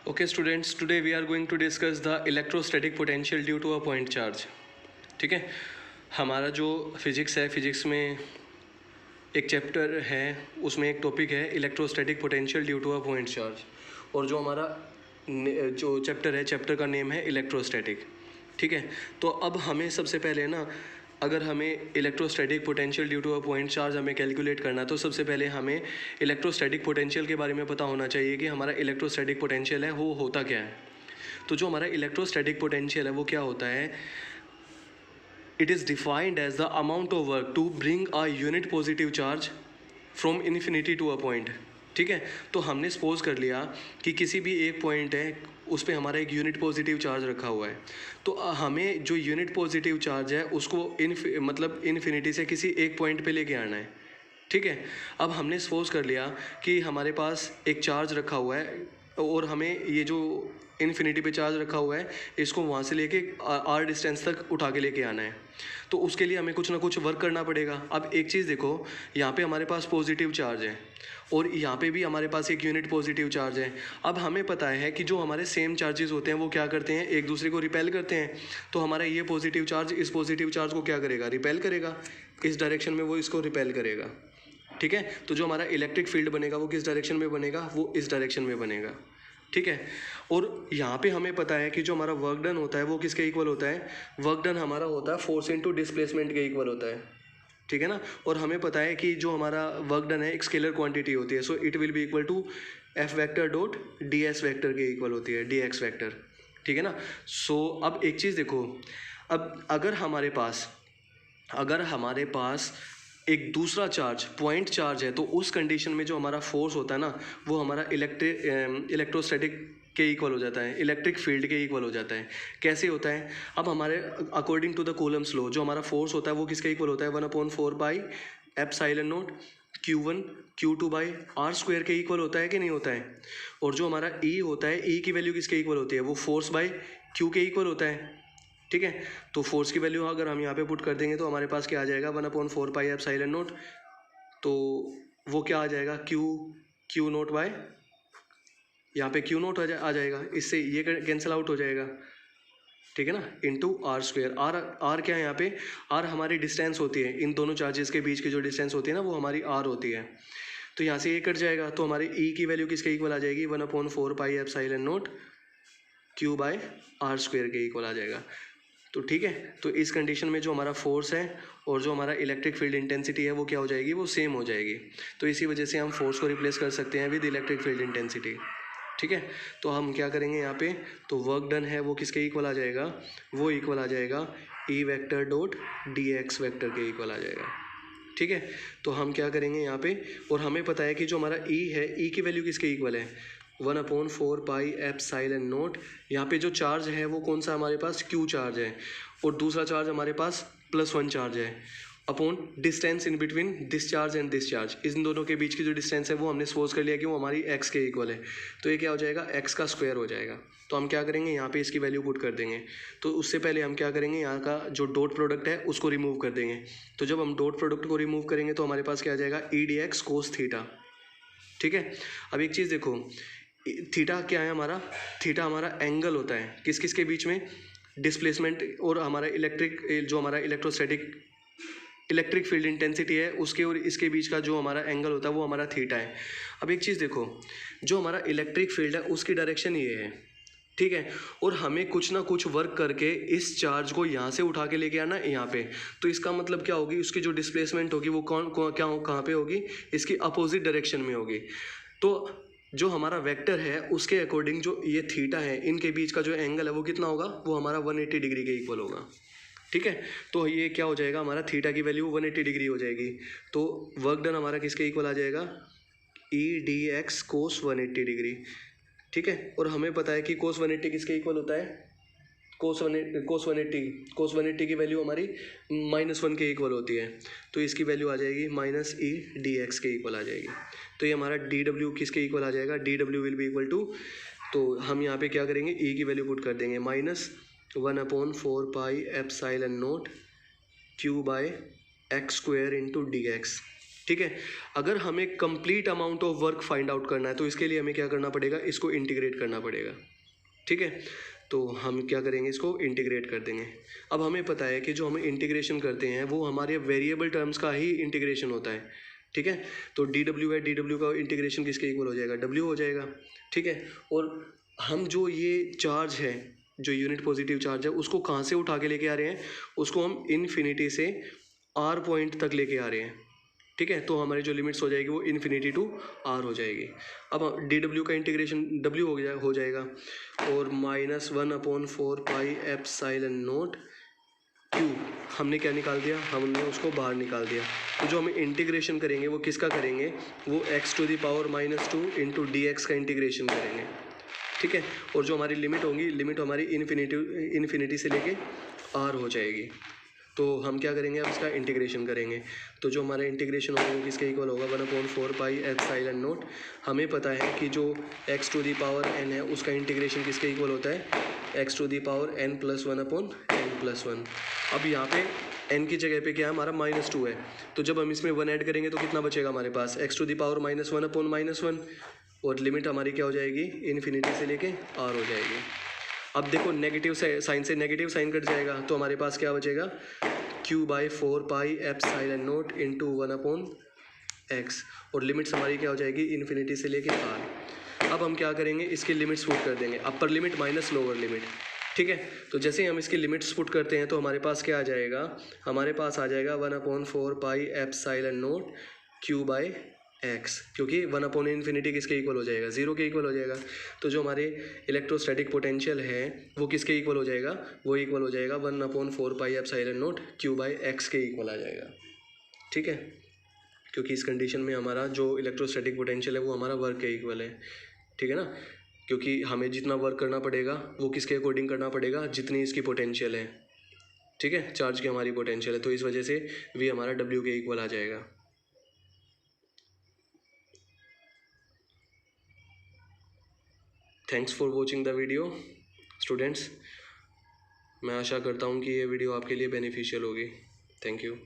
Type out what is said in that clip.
Okay students, today we are going to discuss the electrostatic potential due to a point charge. ठीक है, हमारा जो physics है, physics में एक चैप्टर है, उसमें एक टॉपिक है electrostatic potential due to a point charge, और जो हमारा जो चैप्टर है, चैप्टर का नेम है इलेक्ट्रोस्टैटिक. ठीक है, तो अब हमें सबसे पहले ना, अगर हमें electrostatic potential due to a point charge हमें कैलकुलेट करना है, तो सबसे पहले हमें इलेक्ट्रोस्टैटिक पोटेंशियल के बारे में पता होना चाहिए कि हमारा इलेक्ट्रोस्टैटिक पोटेंशियल है वो होता क्या है. तो जो हमारा इलेक्ट्रोस्टैटिक पोटेंशियल है वो क्या होता है, it is defined as the amount of work to bring a unit positive charge from infinity to a point. ठीक है, तो हमने सपोज कर लिया कि किसी भी एक पॉइंट है, उस पर हमारा एक यूनिट पॉजिटिव चार्ज रखा हुआ है. तो हमें जो यूनिट पॉजिटिव चार्ज है उसको मतलब इन्फिनिटी से किसी एक पॉइंट पे लेके आना है. ठीक है, अब हमने सपोज कर लिया कि हमारे पास एक चार्ज रखा हुआ है और हमें ये जो इन्फिनिटी पे चार्ज रखा हुआ है इसको वहाँ से लेके आर डिस्टेंस तक उठा के लेके आना है. तो उसके लिए हमें कुछ ना कुछ वर्क करना पड़ेगा. अब एक चीज़ देखो, यहाँ पे हमारे पास पॉजिटिव चार्ज है और यहाँ पे भी हमारे पास एक यूनिट पॉजिटिव चार्ज है. अब हमें पता है कि जो हमारे सेम चार्जेस होते हैं वो क्या करते हैं, एक दूसरे को रिपेल करते हैं. तो हमारा ये पॉजिटिव चार्ज इस पॉजिटिव चार्ज को क्या करेगा, रिपेल करेगा. इस डायरेक्शन में वो इसको रिपेल करेगा. ठीक है, तो जो हमारा इलेक्ट्रिक फील्ड बनेगा वो किस डायरेक्शन में बनेगा, वो इस डायरेक्शन में बनेगा. ठीक है, और यहाँ पे हमें पता है कि जो हमारा वर्क डन होता है वो किसके इक्वल होता है, वर्क डन हमारा होता है फोर्स इनटू डिस्प्लेसमेंट के इक्वल होता है. ठीक है ना, और हमें पता है कि जो हमारा वर्क डन है एक स्केलर क्वांटिटी होती है, so it will be equal to F vector dot d s vector के इक्वल होती है, डी एक्स वेक्टर. ठीक है ना. सो अब एक चीज़ देखो, अब अगर हमारे पास एक दूसरा चार्ज पॉइंट चार्ज है, तो उस कंडीशन में जो हमारा फोर्स होता है ना वो हमारा इलेक्ट्रोस्टैटिक के इक्वल हो जाता है, इलेक्ट्रिक फील्ड के इक्वल हो जाता है. कैसे होता है, अब हमारे according to the Coulomb's law जो हमारा फोर्स होता है वो किसके इक्वल होता है, 1/4 pi epsilon naught Q1 Q2 by r square के इक्वल होता है कि नहीं होता है. और जो हमारा E होता है, E की वैल्यू किसके इक्वल होती है, वो फोर्स बाई Q के इक्वल होता है. ठीक है, तो फोर्स की वैल्यू अगर हम यहाँ पे पुट कर देंगे तो हमारे पास क्या आ जाएगा, 1/4 पाई एप्सिलॉन नॉट. तो वो क्या आ जाएगा, क्यू नोट बाय, यहाँ पे क्यू नोट आ जाएगा, इससे ये कैंसिल आउट हो जाएगा. ठीक है ना, इंटू आर स्क्वायर. आर क्या है यहाँ पे, आर हमारी डिस्टेंस होती है, इन दोनों चार्जेस के बीच की जो डिस्टेंस होती है ना वो हमारी आर होती है. तो यहाँ से ये कट जाएगा, तो हमारी ई की वैल्यू किसके इक्वल आ जाएगी, 1/4 pi epsilon naught q by r square के इक्वल आ जाएगा. तो ठीक है, तो इस कंडीशन में जो हमारा फोर्स है और जो हमारा इलेक्ट्रिक फील्ड इंटेंसिटी है वो क्या हो जाएगी, वो सेम हो जाएगी. तो इसी वजह से हम फोर्स को रिप्लेस कर सकते हैं विद इलेक्ट्रिक फील्ड इंटेंसिटी. ठीक है, तो हम क्या करेंगे यहाँ पे, तो वर्क डन है वो किसके इक्वल आ जाएगा, वो इक्वल आ जाएगा E vector dot D x vector के इक्वल आ जाएगा. ठीक है, तो हम क्या करेंगे यहाँ पे, और हमें पता है कि जो हमारा ई है, ई की वैल्यू किसके इक्वल है, 1/4 पाई एप्सिलॉन नॉट. यहाँ पे जो चार्ज है वो कौन सा हमारे पास, क्यू चार्ज है, और दूसरा चार्ज हमारे पास +1 चार्ज है, upon distance in between this charge and this charge. इन दोनों के बीच की जो डिस्टेंस है वो हमने सपोज कर लिया कि वो हमारी x के इक्वल है. तो ये क्या हो जाएगा, x का स्क्वायर हो जाएगा. तो हम क्या करेंगे, यहाँ पे इसकी वैल्यू पुट कर देंगे. तो उससे पहले हम क्या करेंगे, यहाँ का जो डॉट प्रोडक्ट है उसको रिमूव कर देंगे. तो जब हम डॉट प्रोडक्ट को रिमूव करेंगे तो हमारे पास क्या आ जाएगा, E D x cos theta. ठीक है, अब एक चीज़ देखो, थीटा क्या है हमारा, थीटा हमारा एंगल होता है किस किस के बीच में, डिस्प्लेसमेंट और हमारा जो हमारा इलेक्ट्रिक फील्ड इंटेंसिटी है उसके और इसके बीच का जो हमारा एंगल होता है वो हमारा थीटा है. अब एक चीज़ देखो, जो हमारा इलेक्ट्रिक फील्ड है उसकी डायरेक्शन ये है. ठीक है, और हमें कुछ ना कुछ वर्क करके इस चार्ज को यहाँ से उठा के लेके आना यहाँ पे. तो इसका मतलब क्या होगी, उसकी जो डिस्प्लेसमेंट होगी वो कहाँ पे होगी, इसकी अपोजिट डायरेक्शन में होगी. तो जो हमारा वेक्टर है उसके अकॉर्डिंग जो ये थीटा है, इनके बीच का जो एंगल है वो कितना होगा, वो हमारा 180 डिग्री के इक्वल होगा. ठीक है, तो ये क्या हो जाएगा, हमारा थीटा की वैल्यू 180 डिग्री हो जाएगी. तो वर्क डन हमारा किसके इक्वल आ जाएगा, ई डी एक्स कोस 180 डिग्री. ठीक है, और हमें पता है कि कोस 180 किसके इक्वल होता है, कोस 180 की वैल्यू हमारी -1 के इक्वल होती है. तो इसकी वैल्यू आ जाएगी -e डी एक्स के इक्वल आ जाएगी. तो ये हमारा डी डब्ल्यू किसके इक्वल आ जाएगा, डी डब्ल्यू विल बी इक्वल टू, तो हम यहाँ पे क्या करेंगे, ई की वैल्यू पुट कर देंगे, -1/4 pi epsilon naught q by x square into d x. ठीक है। अगर हमें complete amount of work find out करना है तो इसके लिए हमें क्या करना पड़ेगा, इसको इंटीग्रेट करना पड़ेगा। ठीक है, तो हम क्या करेंगे, इसको इंटीग्रेट कर देंगे। अब हमें पता है कि जो हम इंटीग्रेशन करते हैं वो हमारे वेरिएबल टर्म्स का ही इंटीग्रेशन होता है। ठीक है, तो डी डब्ल्यू है, डी डब्ल्यू का इंटीग्रेशन किसके इक्वल हो जाएगा, डब्ल्यू हो जाएगा। ठीक है, और हम जो ये चार्ज है, जो यूनिट पॉजिटिव चार्ज है, उसको कहाँ से उठा के लेके आ रहे हैं, उसको हम इन्फिनिटी से आर पॉइंट तक लेके आ रहे हैं। ठीक है, तो हमारी जो लिमिट्स हो जाएगी वो इन्फिनिटी टू आर हो जाएगी। अब डी डब्ल्यू का इंटीग्रेशन डब्ल्यू हो जाएगा और -1/4 पाई एप्सिलॉन नॉट क्यू हमने क्या निकाल दिया, हमने उसको बाहर निकाल दिया। तो जो हम इंटीग्रेशन करेंगे वो किसका करेंगे, वो x⁻² इंटू डी एक्स का इंटीग्रेशन करेंगे। ठीक है, और जो हमारी लिमिट होगी, लिमिट हमारी इन्फिनिटी से लेके आर हो जाएगी। तो हम क्या करेंगे, अब इसका इंटीग्रेशन करेंगे। तो जो हमारा इंटीग्रेशन होगा वो किसके इक्वल होगा, 1/4 पाई एप्सिलॉन नॉट। हमें पता है कि जो x⁻n है उसका इंटीग्रेशन किसके इक्वल होता है, x⁻n + 1/n+1। अब यहाँ पे n की जगह पे क्या है, हमारा -2 है। तो जब हम इसमें 1 ऐड करेंगे तो कितना बचेगा हमारे पास, x⁻−1/−1, और लिमिट हमारी क्या हो जाएगी, इन्फिनिटी से लेके आर हो जाएगी। अब देखो नेगेटिव साइन से नेगेटिव साइन कट जाएगा, तो हमारे पास क्या बचेगा, q/4 pi epsilon not into 1/x, और लिमिट्स हमारी क्या हो जाएगी, इन्फिनिटी से लेके आर। अब हम क्या करेंगे, इसकी लिमिट्स पुट कर देंगे, upper limit minus lower limit. ठीक है, तो जैसे ही हम इसकी लिमिट्स पुट करते हैं तो हमारे पास क्या आ जाएगा, हमारे पास आ जाएगा 1/4 पाई एप्सिलॉन नॉट q/x, क्योंकि 1/∞ किसके इक्वल हो जाएगा, 0 के इक्वल हो जाएगा। तो जो हमारे इलेक्ट्रोस्टैटिक पोटेंशियल है वो किसके इक्वल हो जाएगा, वो इक्वल हो जाएगा 1/4 पाई एप्सिलॉन नॉट q/x के इक्वल आ जाएगा। ठीक है, क्योंकि इस कंडीशन में हमारा जो इलेक्ट्रोस्टैटिक पोटेंशियल है वो हमारा वर्क के इक्वल है। ठीक है ना, क्योंकि हमें जितना वर्क करना पड़ेगा वो किसके अकॉर्डिंग करना पड़ेगा, जितनी इसकी पोटेंशियल है। ठीक है, चार्ज की हमारी पोटेंशियल है, तो इस वजह से वी हमारा डब्ल्यू के इक्वल आ जाएगा। Thanks for watching the video students. मैं आशा करता हूँ कि ये वीडियो आपके लिए बेनिफिशियल होगी। Thank you.